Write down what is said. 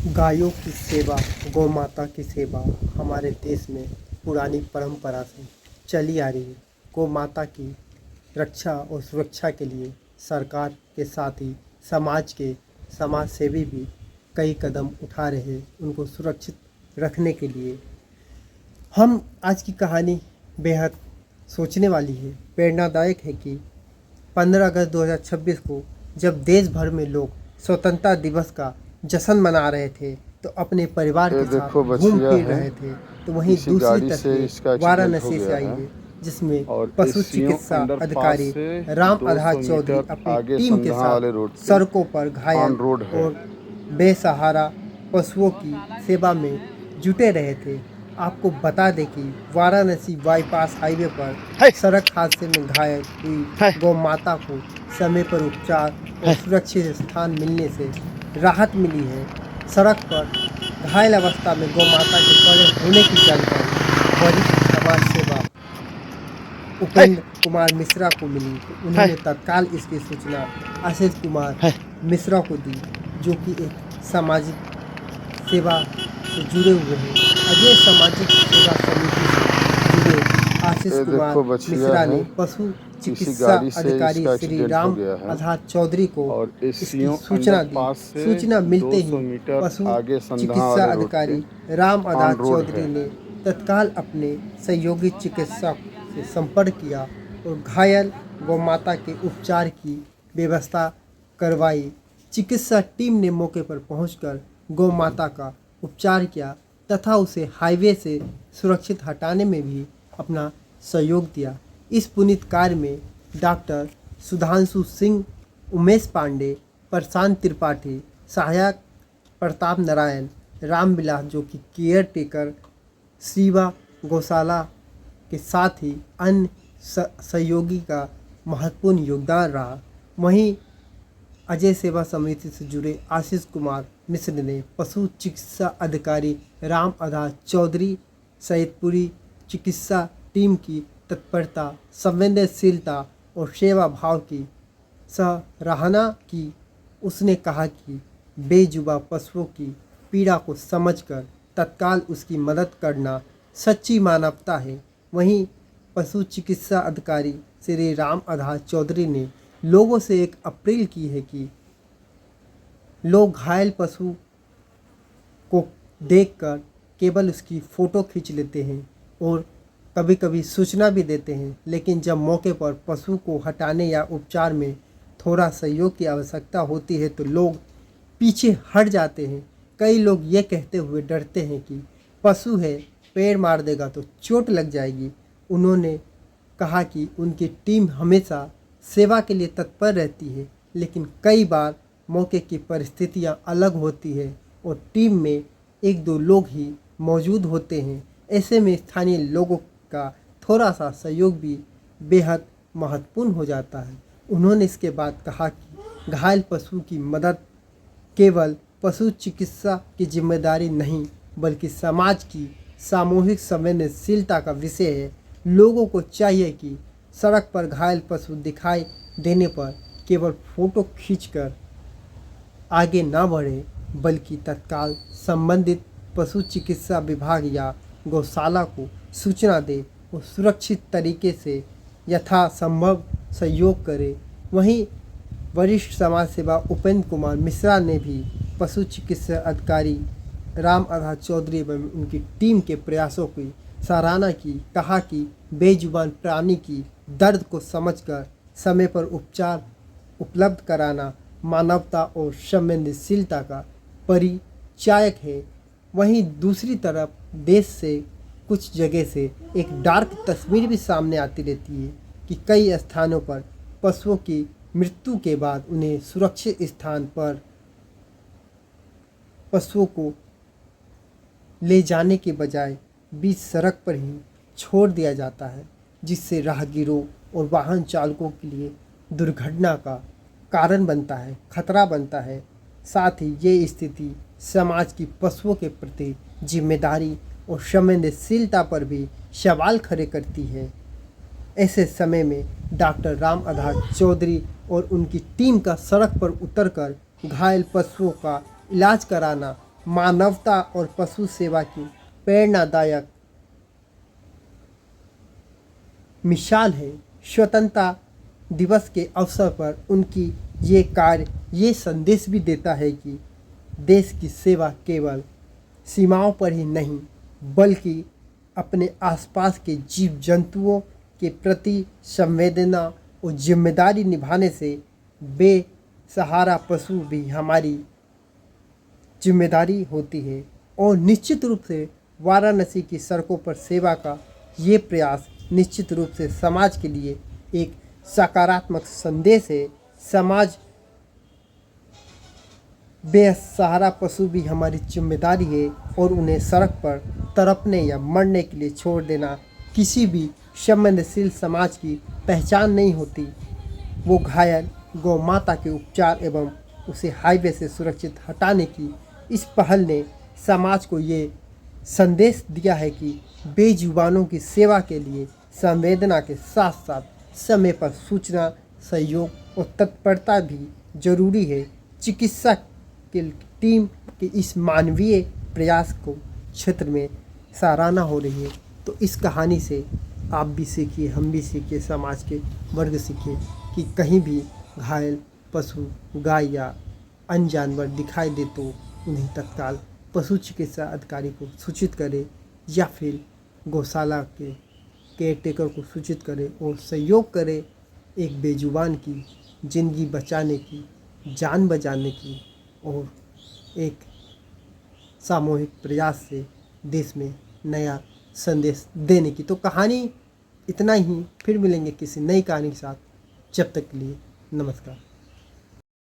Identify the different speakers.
Speaker 1: गायों की सेवा, गौ माता की सेवा हमारे देश में पुरानी परंपरा से चली आ रही है। गौ माता की रक्षा और सुरक्षा के लिए सरकार के साथ ही समाज सेवी भी कई कदम उठा रहे हैं उनको सुरक्षित रखने के लिए। हम आज की कहानी बेहद सोचने वाली है, प्रेरणादायक है कि 15 अगस्त 2026 को जब देश भर में लोग स्वतंत्रता दिवस का जश्न मना रहे थे तो अपने परिवार
Speaker 2: ये
Speaker 1: के साथ
Speaker 2: देखो
Speaker 1: घूम
Speaker 2: बछिया
Speaker 1: फिर
Speaker 2: है।
Speaker 1: रहे थे, तो वहीं
Speaker 2: किसी
Speaker 1: दूसरी
Speaker 2: गाड़ी से इसका
Speaker 1: तस्वीर
Speaker 2: एक्सीडेंट हो
Speaker 1: वाराणसी से
Speaker 2: गया
Speaker 1: आई
Speaker 2: है
Speaker 1: है, जिसमें
Speaker 2: और
Speaker 1: पशु
Speaker 2: एससीओ
Speaker 1: चिकित्सा
Speaker 2: अंडरपास
Speaker 1: अधिकारी
Speaker 2: से
Speaker 1: राम आधार
Speaker 2: 200
Speaker 1: चौधरी
Speaker 2: मीटर
Speaker 1: अपनी
Speaker 2: आगे
Speaker 1: टीम के
Speaker 2: संधा
Speaker 1: साथ
Speaker 2: वाले रोड पे
Speaker 1: सड़कों पर घायल
Speaker 2: ऑन रोड है।
Speaker 1: और बेसहारा पशुओं की सेवा में जुटे रहे थे। आपको बता दें कि वाराणसी बाईपास हाईवे पर सड़क हादसे में घायल हुई गौ माता को समय पर उपचार और सुरक्षित स्थान मिलने से राहत मिली है। सड़क पर घायल अवस्था में गौ माता के पड़े होने की जानकारी वरिष्ठ समाज सेवा उपेंद्र कुमार मिश्रा को मिली, तो उन्होंने तत्काल इसकी सूचना आशीष कुमार मिश्रा को दी, जो कि एक सामाजिक सेवा से जुड़े हुए हैं। अजय सामाजिक सेवा समिति से जुड़े आशीष
Speaker 2: ये
Speaker 1: कुमार
Speaker 2: देखो बछिया
Speaker 1: मिश्रा
Speaker 2: है।
Speaker 1: ने पशु
Speaker 2: किसी
Speaker 1: चिकित्सा
Speaker 2: गाड़ी से
Speaker 1: अधिकारी
Speaker 2: इसका
Speaker 1: श्री
Speaker 2: एक्सीडेंट हो
Speaker 1: राम
Speaker 2: गया है
Speaker 1: आधार चौधरी को
Speaker 2: और
Speaker 1: इसकी
Speaker 2: एससीओ
Speaker 1: सूचना दी।
Speaker 2: अंडरपास से
Speaker 1: सूचना मिलते ही
Speaker 2: 200 मीटर
Speaker 1: पशु
Speaker 2: आगे संधा
Speaker 1: चिकित्सा
Speaker 2: वाले रोड
Speaker 1: अधिकारी
Speaker 2: पे
Speaker 1: राम आधार
Speaker 2: ऑन रोड
Speaker 1: चौधरी
Speaker 2: है।
Speaker 1: ने तत्काल अपने सहयोगी चिकित्सक से संपर्क किया और घायल गौ माता के उपचार की व्यवस्था करवाई। चिकित्सा टीम ने मौके पर पहुंचकर गौ माता का उपचार किया तथा उसे हाईवे से सुरक्षित हटाने में भी अपना सहयोग दिया। इस पुनीत कार्य में डॉक्टर सुधांशु सिंह, उमेश पांडे, प्रशांत त्रिपाठी, सहायक प्रताप नारायण, रामविलास जो कि केयर टेकर, शिवा गौशाला के साथ ही अन्य सहयोगी का महत्वपूर्ण योगदान रहा। वहीं अजय सेवा समिति से जुड़े आशीष कुमार मिश्र ने पशु चिकित्सा अधिकारी राम आधार चौधरी सहित पूरी चिकित्सा टीम की तत्परता, संवेदनशीलता और सेवा भाव की सराहना की। उसने कहा कि बेजुबा पशुओं की पीड़ा को समझकर तत्काल उसकी मदद करना सच्ची मानवता है। वहीं पशु चिकित्सा अधिकारी श्री राम आधार चौधरी ने लोगों से एक अपील की है कि लोग घायल पशु को देखकर केवल उसकी फ़ोटो खींच लेते हैं और कभी कभी सूचना भी देते हैं, लेकिन जब मौके पर पशु को हटाने या उपचार में थोड़ा सहयोग की आवश्यकता होती है तो लोग पीछे हट जाते हैं। कई लोग ये कहते हुए डरते हैं कि पशु है, पैर मार देगा तो चोट लग जाएगी। उन्होंने कहा कि उनकी टीम हमेशा सेवा के लिए तत्पर रहती है, लेकिन कई बार मौके की परिस्थितियां अलग होती है और टीम में एक दो लोग ही मौजूद होते हैं। ऐसे में स्थानीय लोगों का थोड़ा सा सहयोग भी बेहद महत्वपूर्ण हो जाता है। उन्होंने इसके बाद कहा कि घायल पशु की मदद केवल पशु चिकित्सा की जिम्मेदारी नहीं, बल्कि समाज की सामूहिक संवेदनशीलता का विषय है। लोगों को चाहिए कि सड़क पर घायल पशु दिखाई देने पर केवल फ़ोटो खींचकर आगे ना बढ़े, बल्कि तत्काल संबंधित पशु चिकित्सा विभाग या गौशाला को सूचना दे और सुरक्षित तरीके से यथासंभव सहयोग करे। वहीं वरिष्ठ समाज सेवा उपेंद्र कुमार मिश्रा ने भी पशु चिकित्सा अधिकारी राम आधार चौधरी एवं उनकी टीम के प्रयासों की सराहना की। कहा कि बेजुबान प्राणी की दर्द को समझकर समय पर उपचार उपलब्ध कराना मानवता और संवेदनशीलता का परिचायक है। वहीं दूसरी तरफ देश से कुछ जगह से एक डार्क तस्वीर भी सामने आती रहती है कि कई स्थानों पर पशुओं की मृत्यु के बाद उन्हें सुरक्षित स्थान पर पशुओं को ले जाने के बजाय बीच सड़क पर ही छोड़ दिया जाता है, जिससे राहगीरों और वाहन चालकों के लिए दुर्घटना का कारण बनता है, खतरा बनता है। साथ ही ये स्थिति समाज की पशुओं के प्रति जिम्मेदारी और संवेदनशीलता पर भी सवाल खड़े करती है। ऐसे समय में डॉक्टर राम आधार चौधरी और उनकी टीम का सड़क पर उतरकर घायल पशुओं का इलाज कराना मानवता और पशु सेवा की प्रेरणादायक मिसाल है। स्वतंत्रता दिवस के अवसर पर उनकी ये कार्य ये संदेश भी देता है कि देश की सेवा केवल सीमाओं पर ही नहीं बल्कि अपने आसपास के जीव जंतुओं के प्रति संवेदना और जिम्मेदारी निभाने से बेसहारा पशु भी हमारी जिम्मेदारी होती है। और निश्चित रूप से वाराणसी की सड़कों पर सेवा का ये प्रयास निश्चित रूप से समाज के लिए एक सकारात्मक संदेश है। समाज बेसहारा पशु भी हमारी जिम्मेदारी है और उन्हें सड़क पर तड़पने या मरने के लिए छोड़ देना किसी भी संवेदनशील समाज की पहचान नहीं होती। वो घायल गौ माता के उपचार एवं उसे हाईवे से सुरक्षित हटाने की इस पहल ने समाज को ये संदेश दिया है कि बेजुबानों की सेवा के लिए संवेदना के साथ साथ समय पर सूचना, सहयोग और तत्परता भी जरूरी है। चिकित्सा की टीम के इस मानवीय प्रयास को क्षेत्र में सराहना हो रही है। तो इस कहानी से आप भी सीखिए, हम भी सीखिए, समाज के वर्ग सीखिए कि कहीं भी घायल पशु, गाय या अन्य जानवर दिखाई दे तो उन्हें तत्काल पशु चिकित्सा अधिकारी को सूचित करें या फिर गौशाला के केयरटेकर को सूचित करें और सहयोग करें एक बेजुबान की ज़िंदगी बचाने की, जान बचाने की और एक सामूहिक प्रयास से देश में नया संदेश देने की। तो कहानी इतना ही, फिर मिलेंगे किसी नई कहानी के साथ। जब तक के लिए नमस्कार।